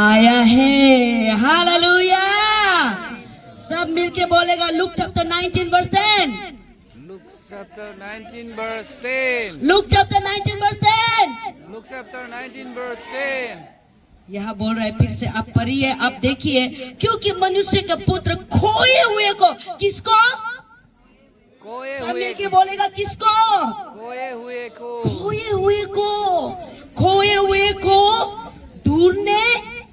आया है। हालेलुया। सब मिलके बोलेगा Luke chapter 19 verse 10। Luke chapter 19 verse 10. Luke chapter 19 verse 10। Luke chapter 19 verse 10. यहाँ बोल रहा है, फिर से आप पढ़िए, आप देखिए, क्योंकि मनुष्य का पुत्र खोए हुए को, किसको? खोए सब हुए मिलके बोलेगा किसको? खोए हुए को खोए हुए को, खोए हुए को ढूंढने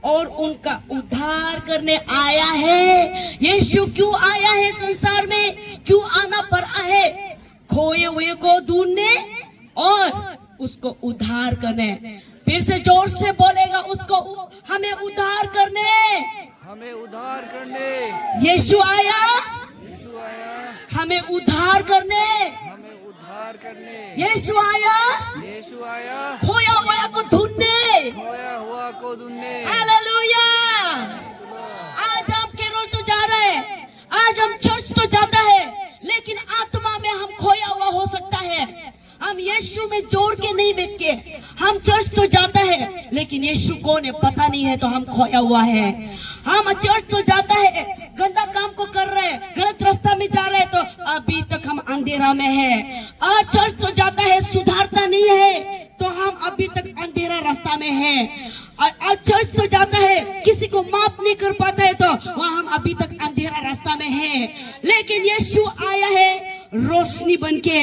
और उनका उद्धार करने आया है। यीशु क्यों आया है संसार में? क्यों आना पड़ा है? खोए हुए को ढूंढने और उसको उद्धार करने। फिर से जोर से बोलेगा, उसको हमें उद्धार करने। हमें उद्धार करने यीशु आया यीशु आया हमें उद्धार करने। हमें उद्धार करने यीशु आया यीशु आया खोया हुआ को ढूंढने। खोया हुआ को ढूंढने। हालेलुया। आज हम केरल तो जा रहे हैं, आज हम चर्च तो जाता है, लेकिन आत्मा में हम खोया हुआ हो सकता है। हम यीशु में जोड़ के नहीं बैठ के, हम चर्च तो जाता है, लेकिन यीशु कौन है पता नहीं है, तो हम खोया हुआ है। हम चर्च तो जाता है, गंदा काम को कर रहे हैं, गलत रास्ता में जा रहे हैं, तो अभी तक हम अंधेरा में है। आज चर्च तो जाता है, सुधारता नहीं है, तो हम अभी तक अंधेरा रास्ता में है। आज चर्च तो जाता है, किसी को माफ नहीं कर पाता है, तो वहाँ हम अभी तक अंधेरा रास्ता में है। लेकिन यीशु आया है रोशनी बनके,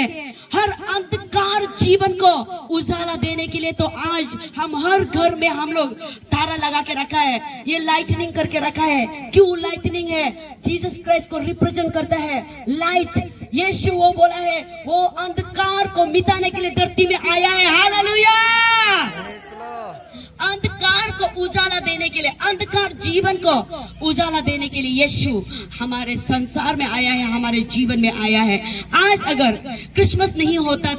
हर अंधकार जीवन को उजाला देने के लिए। तो आज हम हर घर में हम लोग तारा लगा के रखा है, ये लाइटनिंग करके रखा है। क्यों लाइटनिंग है? जीसस क्राइस्ट को रिप्रेजेंट करता है लाइट। यीशु वो बोला है, वो अंधकार को मिटाने के लिए धरती में आया है। हालेलुया। अंधकार को उजाला देने के लिए, अंधकार जीवन को उजाला देने के लिए यीशु हमारे संसार में आया है, हमारे जीवन में आया है। आज अगर क्रिसमस नहीं होता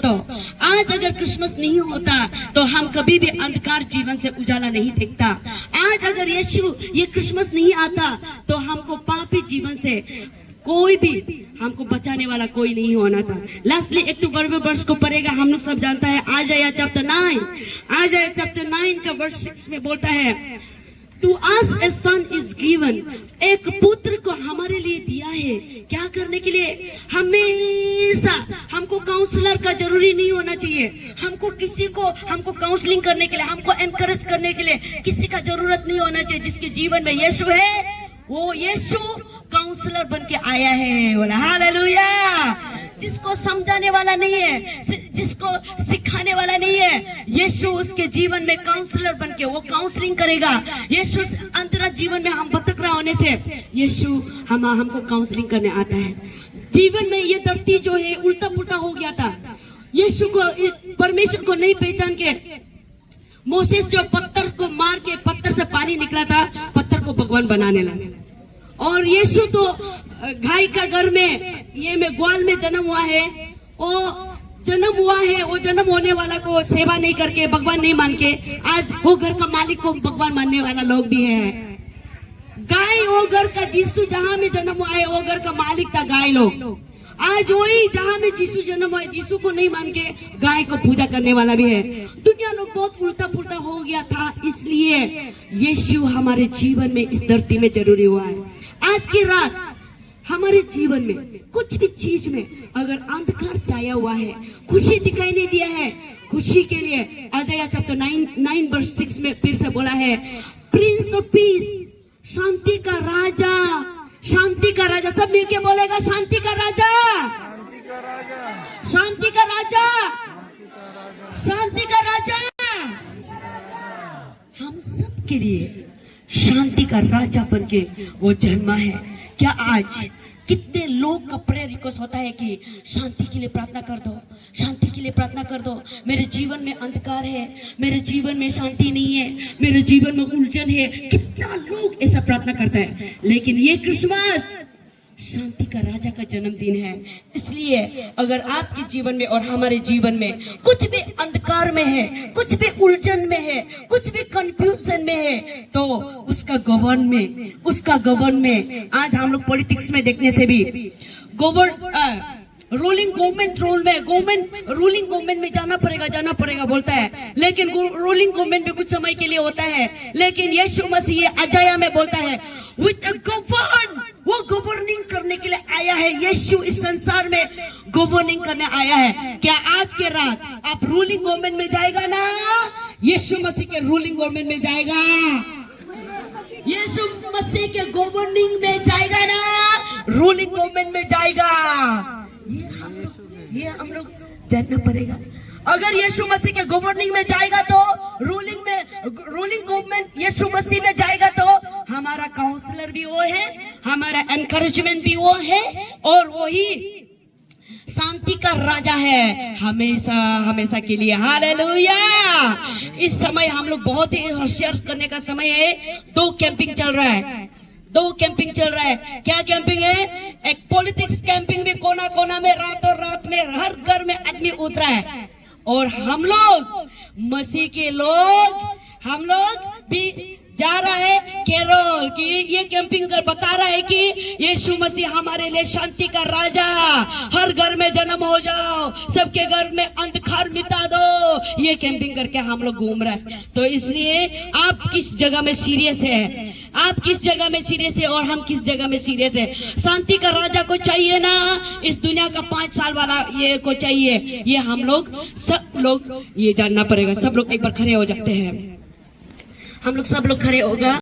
तो हम कभी भी अंधकार जीवन से उजाला नहीं देखता। आज अगर यीशु ये क्रिसमस नहीं आता तो हमको पापी जीवन से कोई भी हमको बचाने वाला कोई नहीं होना था। लास्टली एक तो वर्ष को पढ़ेगा, हम लोग सब जानता है। आजाया चैप्टर 9 का वर्स 6 में बोलता है, to us a son is given, एक पुत्र को हमारे लिए दिया है। क्या करने के लिए? हमेशा हमको काउंसलर का जरूरी नहीं होना चाहिए, हमको काउंसलिंग करने के लिए, हमको एनकरेज करने के लिए किसी का जरूरत नहीं होना चाहिए। जिसके जीवन में यीशु है, वो यीशु काउंसलर बन के आया है। बोला हालेलुया। जिसको समझाने वाला नहीं है, जिसको सिखाने वाला नहीं है, यीशु उसके जीवन में काउंसलर बन के वो काउंसलिंग करेगा। यीशु अंतरा जीवन में हम भटक होने से यीशु हमको काउंसलिंग करने आता है। जीवन में ये धरती जो है उल्टा पुल्टा हो गया था। यीशु को, परमेश्वर को नहीं पहचान के मोसेस जो पत्थर को मार के पत्थर से पानी निकला था, पत्थर को भगवान बनाने लगे। और यीशु तो गाय का घर में, ये में ग्वाल में जन्म हुआ है। वो जन्म होने वाला को सेवा नहीं करके, भगवान नहीं मान के, आज वो घर का मालिक को भगवान मानने वाला लोग भी है। गाय वो घर का, यीशु जहाँ में जन्म हुआ है वो घर का मालिक था गाय लोग। आज वही जहाँ में यीशु जन्म हुआ है, यीशु को नहीं मान के गाय को पूजा करने वाला भी है। दुनिया लोग बहुत उल्टा पुल्टा हो गया था, इसलिए यीशु हमारे जीवन में इस धरती में जरूरी हुआ है। आज की रात हमारे जीवन में कुछ भी चीज में अगर अंधकार छाया हुआ है, खुशी दिखाई नहीं दिया है, खुशी के लिए आजाया चैप्टर 9 वर्स 6 में फिर से बोला है, प्रिंस ऑफ पीस, शांति का राजा, शांति का राजा। सब मिलके बोलेगा शांति का राजा, शांति का राजा, शांति का राजा, शांति का राजा। हम सब के लिए शांति का राजा बन के वो जन्मा है। क्या आज कितने लोग का प्रेयर रिक्वेस्ट होता है कि शांति के लिए प्रार्थना कर दो, शांति के लिए प्रार्थना कर दो। मेरे जीवन में अंधकार है, मेरे जीवन में शांति नहीं है, मेरे जीवन में उलझन है। कितना लोग ऐसा प्रार्थना करता है। लेकिन ये क्रिसमस शांति का राजा का जन्मदिन है। इसलिए अगर आपके जीवन में और हमारे जीवन में कुछ भी अंधकार में है, कुछ भी उलझन में है, कुछ भी कंफ्यूजन में है, तो उसका गवर्न में आज हम लोग पॉलिटिक्स में देखने से भी रूलिंग गवर्नमेंट रूलिंग गवर्नमेंट में जाना पड़ेगा बोलता है, लेकिन रूलिंग गवर्नमेंट भी कुछ समय के लिए होता है, लेकिन यीशु मसीह अजाया में बोलता है विद गवर्न, वो गवर्निंग करने के लिए आया है। यीशु इस संसार में गवर्निंग करने आया है। क्या आज के रात आप रूलिंग गवर्नमेंट में जाएगा ना? यीशु मसीह के रूलिंग गवर्नमेंट में जाएगा, यीशु मसीह के गवर्निंग में जाएगा ना, रूलिंग गवर्नमेंट में जाएगा। ये हम लोग जानना पड़ेगा। अगर यीशु मसीह के गवर्निंग में जाएगा तो रूलिंग गवर्नमेंट यीशु मसीह में जाएगा तो हमारा काउंसलर भी वो है, हमारा एनकरेजमेंट भी वो है, और वही शांति का राजा है हमेशा हमेशा के लिए। हालेलुया। इस समय हम लोग बहुत ही होशियार करने का समय है। दो कैंपिंग चल रहा है। क्या कैंपिंग है? एक पॉलिटिक्स कैंपिंग भी कोना कोना में रात में हर घर में आदमी उतरा है, और हम लोग मसीह के लोग हम लोग भी जा रहा है केरल की ये कैंपिंग कर बता रहा है कि यीशु मसीह हमारे लिए शांति का राजा, हर घर में जन्म हो जाओ, सबके घर में अंधकार मिटा दो, ये कैंपिंग करके हम लोग घूम रहे हैं। तो इसलिए आप किस जगह में सीरियस है, आप किस जगह में सीरियस है और हम किस जगह में सीरियस है? शांति का राजा को चाहिए ना, इस दुनिया का 5 साल वाला ये को चाहिए? ये हम लोग सब लोग ये जानना पड़ेगा। सब लोग एक बार खड़े हो जाते हैं, हम लोग सब लोग खड़े होगा।